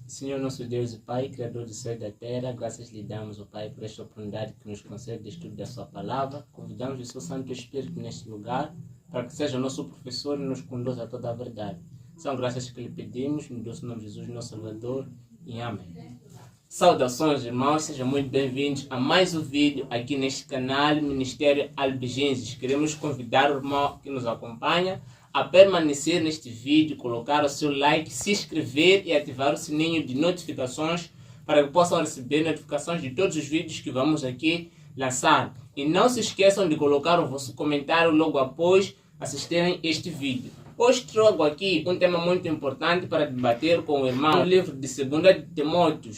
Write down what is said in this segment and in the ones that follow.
Senhor nosso Deus e Pai, Criador do céu e da terra, graças lhe damos, ó Pai, por esta oportunidade que nos concede de estudo da sua palavra. Convidamos o seu Santo Espírito neste lugar, para que seja nosso professor e nos conduza a toda a verdade. São graças que lhe pedimos, no doce nome de Jesus, nosso Salvador, e amém. Saudações, irmãos, sejam muito bem-vindos a mais um vídeo aqui neste canal Ministério Albigenses. Queremos convidar o irmão que nos acompanha a permanecer neste vídeo, colocar o seu like, se inscrever e ativar o sininho de notificações para que possam receber notificações de todos os vídeos que vamos aqui lançar. E não se esqueçam de colocar o vosso comentário logo após assistirem este vídeo. Hoje trago aqui um tema muito importante para debater com o irmão no livro de 2 Timóteo.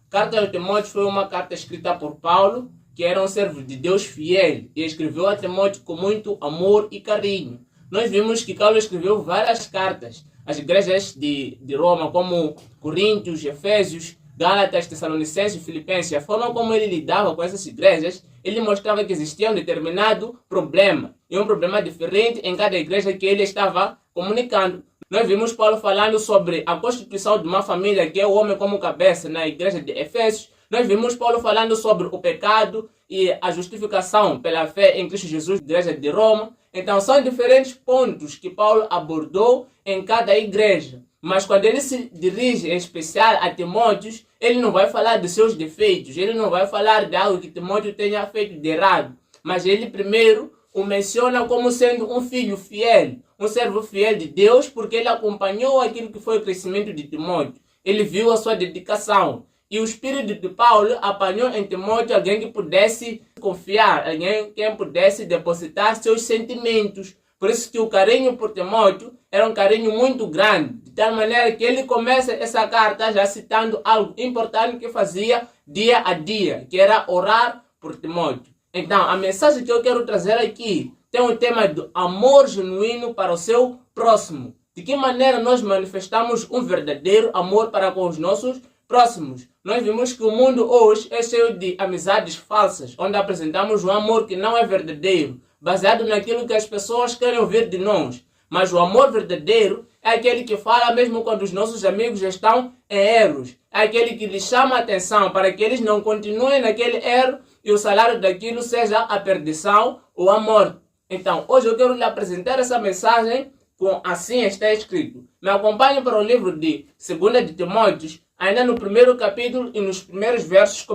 Carta de Timóteo foi uma carta escrita por Paulo, que era um servo de Deus fiel, e escreveu a Timóteo com muito amor e carinho. Nós vimos que Paulo escreveu várias cartas às igrejas de Roma, como Coríntios, Efésios, Gálatas, Tessalonicenses e Filipenses. A forma como ele lidava com essas igrejas, ele mostrava que existia um determinado problema, e um problema diferente em cada igreja que ele estava comunicando. Nós vimos Paulo falando sobre a constituição de uma família, que é o homem como cabeça, na igreja de Efésios. Nós vimos Paulo falando sobre o pecado e a justificação pela fé em Cristo Jesus, na igreja de Roma. Então são diferentes pontos que Paulo abordou em cada igreja. Mas quando ele se dirige em especial a Timóteo, ele não vai falar de seus defeitos, ele não vai falar de algo que Timóteo tenha feito de errado. Mas ele primeiro o menciona como sendo um filho fiel, um servo fiel de Deus, porque ele acompanhou aquilo que foi o crescimento de Timóteo. Ele viu a sua dedicação. E o Espírito de Paulo apanhou em Timóteo alguém que pudesse confiar, alguém que pudesse depositar seus sentimentos. Por isso que o carinho por Timóteo era um carinho muito grande, de tal maneira que ele começa essa carta já citando algo importante que fazia dia a dia, que era orar por Timóteo. Então, a mensagem que eu quero trazer aqui tem um tema do amor genuíno para o seu próximo. De que maneira nós manifestamos um verdadeiro amor para com os nossos próximos? Nós vimos que o mundo hoje é cheio de amizades falsas, onde apresentamos um amor que não é verdadeiro, baseado naquilo que as pessoas querem ouvir de nós. Mas o amor verdadeiro é aquele que fala mesmo quando os nossos amigos estão em erros. É aquele que lhes chama a atenção para que eles não continuem naquele erro e o salário daquilo seja a perdição ou a morte. Então, hoje eu quero lhe apresentar essa mensagem com assim está escrito. Me acompanhe para o livro de 2 Timóteo, ainda no primeiro capítulo e nos primeiros versos,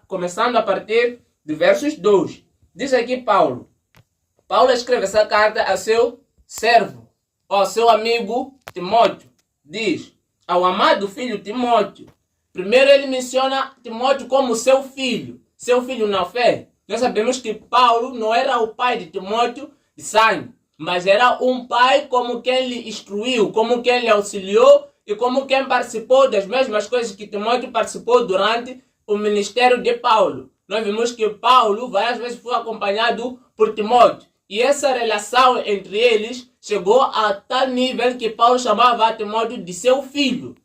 começando a partir de versos 2. Diz aqui Paulo. Paulo escreve essa carta a seu servo, ao seu amigo Timóteo. Diz, ao amado filho Timóteo. Primeiro ele menciona Timóteo como seu filho na fé. Nós sabemos que Paulo não era o pai de Timóteo de sangue, mas era um pai como quem lhe instruiu, como quem lhe auxiliou e como quem participou das mesmas coisas que Timóteo participou durante o ministério de Paulo. Nós vimos que Paulo várias vezes foi acompanhado por Timóteo. E essa relação entre eles chegou a tal nível que Paulo chamava a Timóteo de seu filho.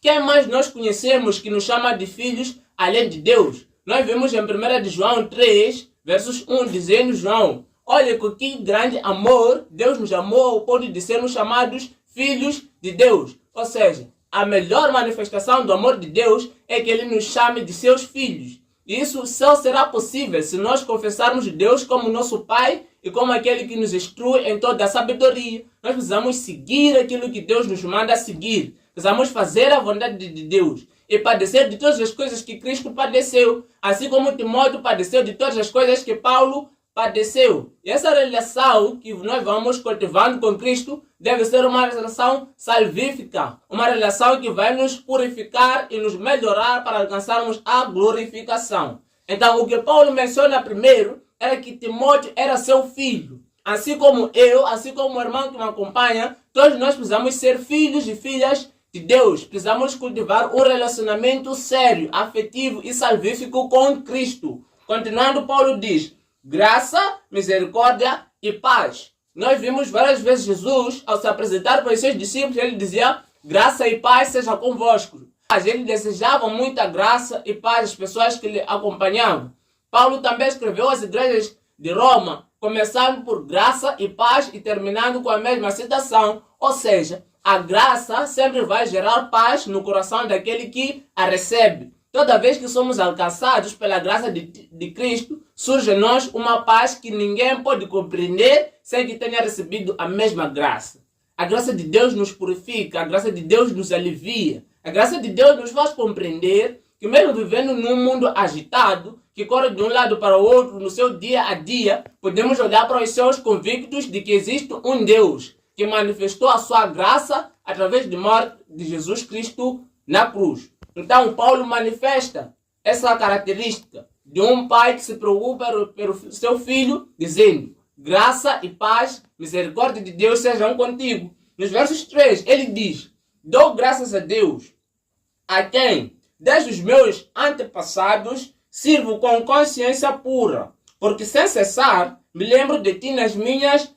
Quem mais nós conhecemos que nos chama de filhos além de Deus? Nós vimos em 1 de João 3, versos 1, dizendo João, olha com que grande amor Deus nos amou ao ponto de sermos chamados filhos de Deus. Ou seja, a melhor manifestação do amor de Deus é que Ele nos chame de seus filhos. E isso só será possível se nós confessarmos Deus como nosso Pai e como aquele que nos instrui em toda a sabedoria. Nós precisamos seguir aquilo que Deus nos manda seguir. Precisamos fazer a vontade de Deus e padecer de todas as coisas que Cristo padeceu, assim como Timóteo padeceu de todas as coisas que Paulo padeceu. E essa relação que nós vamos cultivando com Cristo deve ser uma relação salvífica, uma relação que vai nos purificar e nos melhorar para alcançarmos a glorificação. Então, o que Paulo menciona primeiro era que Timóteo era seu filho. Assim como eu, assim como o irmão que me acompanha, todos nós precisamos ser filhos e filhas de Deus. Precisamos cultivar um relacionamento sério, afetivo e salvífico com Cristo. Continuando, Paulo diz, graça, misericórdia e paz. Nós vimos várias vezes Jesus, ao se apresentar para os seus discípulos, ele dizia, graça e paz seja convosco. Ele desejava muita graça e paz às pessoas que lhe acompanhavam. Paulo também escreveu às igrejas de Roma, começando por graça e paz e terminando com a mesma citação. Ou seja, a graça sempre vai gerar paz no coração daquele que a recebe. Toda vez que somos alcançados pela graça de Cristo, surge em nós uma paz que ninguém pode compreender sem que tenha recebido a mesma graça. A graça de Deus nos purifica, a graça de Deus nos alivia, a graça de Deus nos faz compreender que mesmo vivendo num mundo agitado, que corre de um lado para o outro no seu dia a dia, podemos olhar para os céus convictos de que existe um Deus que manifestou a sua graça através da morte de Jesus Cristo na cruz. Então, Paulo manifesta essa característica de um pai que se preocupa pelo seu filho, dizendo: graça e paz, misericórdia de Deus sejam contigo. Nos versos 3, ele diz: dou graças a Deus, a quem, desde os meus antepassados, sirvo com consciência pura, porque sem cessar me lembro de ti nas minhas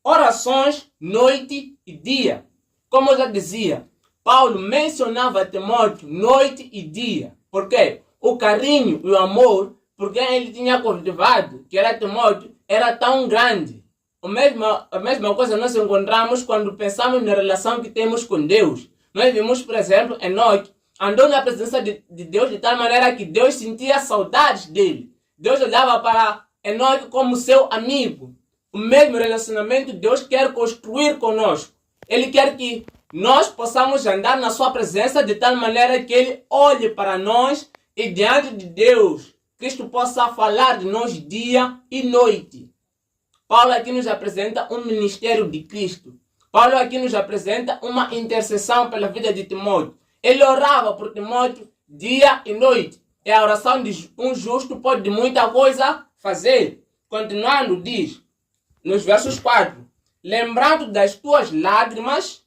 orações, noite e dia. Como eu já dizia, Paulo mencionava Timóteo noite e dia. Por quê? O carinho e o amor por quem ele tinha cultivado, que era Timóteo, era tão grande. A mesma coisa nós encontramos quando pensamos na relação que temos com Deus. Nós vimos, por exemplo, Enoque andou na presença de Deus de tal maneira que Deus sentia saudades dele. Deus olhava para Enoque como seu amigo. O mesmo relacionamento Deus quer construir conosco. Ele quer que nós possamos andar na sua presença de tal maneira que Ele olhe para nós e diante de Deus, Cristo possa falar de nós dia e noite. Paulo aqui nos apresenta um ministério de Cristo. Paulo aqui nos apresenta uma intercessão pela vida de Timóteo. Ele orava por Timóteo dia e noite. E a oração de um justo pode muita coisa fazer. Continuando, diz, nos versos 4, lembrando das tuas lágrimas.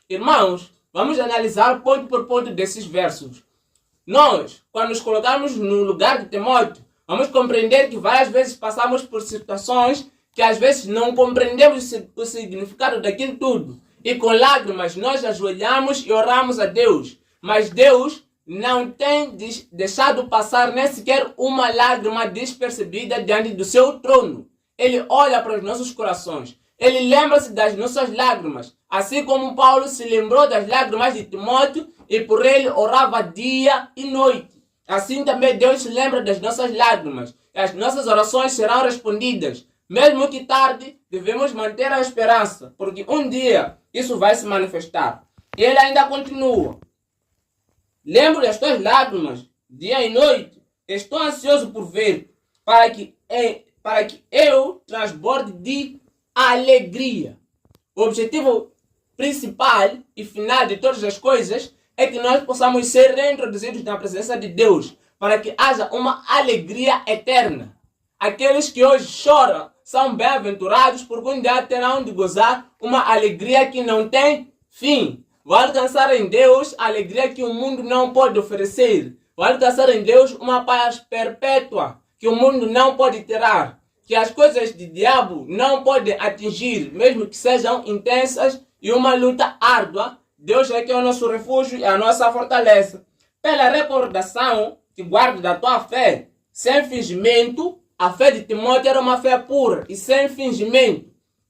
Irmãos, vamos analisar ponto por ponto desses versos. Nós, quando nos colocamos no lugar de Timóteo, vamos compreender que várias vezes passamos por situações que às vezes não compreendemos o significado daquilo tudo. E com lágrimas nós ajoelhamos e oramos a Deus. Mas Deus não tem deixado passar nem sequer uma lágrima despercebida diante do seu trono. Ele olha para os nossos corações. Ele lembra-se das nossas lágrimas. Assim como Paulo se lembrou das lágrimas de Timóteo e por ele orava dia e noite. Assim também Deus se lembra das nossas lágrimas. E as nossas orações serão respondidas. Mesmo que tarde, devemos manter a esperança, porque um dia isso vai se manifestar. E ele ainda continua. Lembro das tuas lágrimas, dia e noite. Estou ansioso por ver, para que eu transborde de alegria. O objetivo principal e final de todas as coisas é que nós possamos ser reintroduzidos na presença de Deus, para que haja uma alegria eterna. Aqueles que hoje choram são bem-aventurados, porque um dia terão de gozar uma alegria que não tem fim. Vão alcançar em Deus a alegria que o mundo não pode oferecer. Vão alcançar em Deus uma paz perpétua que o mundo não pode tirar. Que as coisas de diabo não podem atingir, mesmo que sejam intensas e uma luta árdua. Deus é que é o nosso refúgio e a nossa fortaleza. Pela recordação que guardo da tua fé, sem fingimento. A fé de Timóteo era uma fé pura e sem fingimento,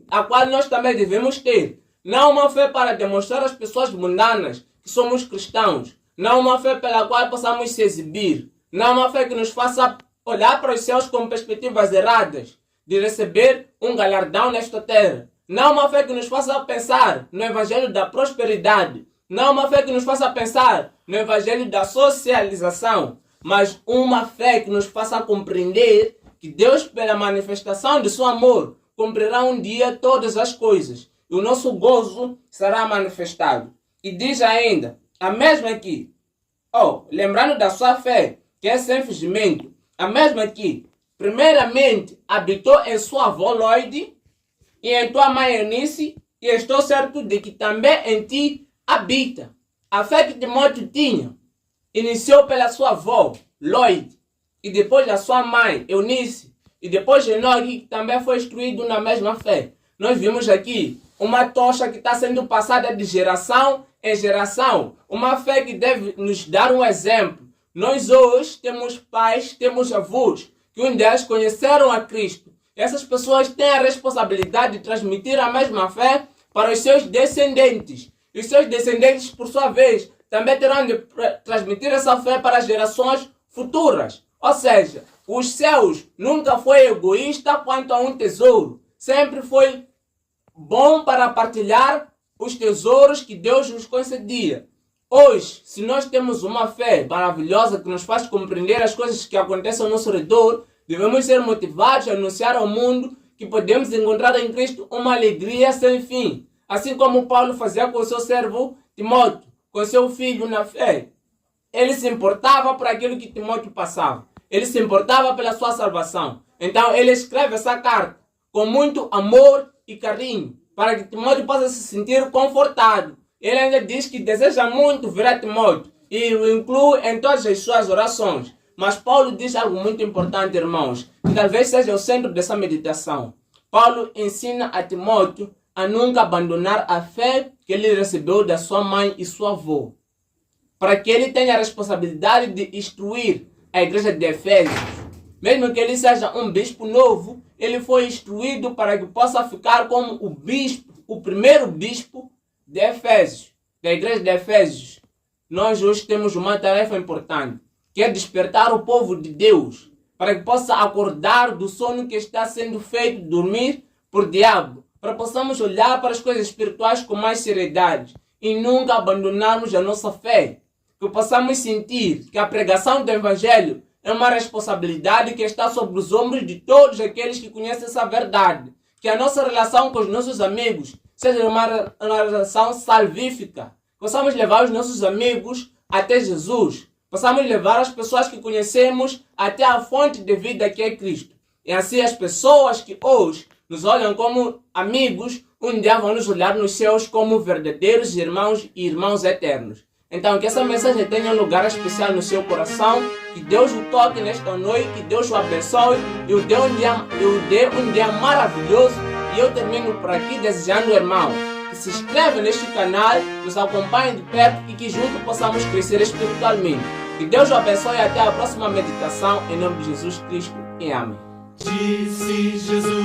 a qual nós também devemos ter. Não uma fé para demonstrar às pessoas mundanas que somos cristãos. Não uma fé pela qual possamos se exibir. Não uma fé que nos faça olhar para os céus com perspectivas erradas, de receber um galardão nesta terra. Não uma fé que nos faça pensar no evangelho da prosperidade. Não uma fé que nos faça pensar no evangelho da socialização. Mas uma fé que nos faça compreender que Deus, pela manifestação de seu amor, cumprirá um dia todas as coisas. E o nosso gozo será manifestado. E diz ainda, a mesma aqui, lembrando da sua fé, que é sem fingimento, a mesma aqui, primeiramente, habitou em sua avó Loide e em tua mãe Eunice, e estou certo de que também em ti habita. A fé que Timóteo tinha, iniciou pela sua avó Loide, e depois da sua mãe, Eunice, e depois Enoque, que também foi instruído na mesma fé. Nós vimos aqui uma tocha que está sendo passada de geração em geração. Uma fé que deve nos dar um exemplo. Nós hoje temos pais, temos avós, que um deles conheceram a Cristo. Essas pessoas têm a responsabilidade de transmitir a mesma fé para os seus descendentes. e os seus descendentes, por sua vez, também terão de transmitir essa fé para as gerações futuras. Ou seja, os céus nunca foi egoísta quanto a um tesouro. Sempre foi bom para partilhar os tesouros que Deus nos concedia. Hoje, se nós temos uma fé maravilhosa que nos faz compreender as coisas que acontecem ao nosso redor, devemos ser motivados a anunciar ao mundo que podemos encontrar em Cristo uma alegria sem fim. Assim como Paulo fazia com o seu servo Timóteo, com seu filho na fé. Ele se importava por aquilo que Timóteo passava. Ele se importava pela sua salvação. Então ele escreve essa carta com muito amor e carinho, para que Timóteo possa se sentir confortado. Ele ainda diz que deseja muito ver a Timóteo e o inclui em todas as suas orações. Mas Paulo diz algo muito importante, irmãos, que talvez seja o centro dessa meditação. Paulo ensina a Timóteo a nunca abandonar a fé que ele recebeu da sua mãe e sua avó, para que ele tenha a responsabilidade de instruir a igreja de Efésios. Mesmo que ele seja um bispo novo, ele foi instruído para que possa ficar como o bispo, o primeiro bispo de Efésios, da igreja de Efésios. Nós hoje temos uma tarefa importante, que é despertar o povo de Deus, para que possa acordar do sono que está sendo feito dormir por diabo, para que possamos olhar para as coisas espirituais com mais seriedade e nunca abandonarmos a nossa fé. Que possamos sentir que a pregação do Evangelho é uma responsabilidade que está sobre os ombros de todos aqueles que conhecem essa verdade. Que a nossa relação com os nossos amigos seja uma relação salvífica. Possamos levar os nossos amigos até Jesus. Possamos levar as pessoas que conhecemos até a fonte de vida que é Cristo. E assim as pessoas que hoje nos olham como amigos, um dia vão nos olhar nos céus como verdadeiros irmãos e irmãos eternos. Então, que essa mensagem tenha um lugar especial no seu coração, que Deus o toque nesta noite, que Deus o abençoe e o dê um dia maravilhoso. E eu termino por aqui desejando, irmão, que se inscreva neste canal, nos acompanhe de perto e que juntos possamos crescer espiritualmente. Que Deus o abençoe e até a próxima meditação, em nome de Jesus Cristo e amém. Disse Jesus.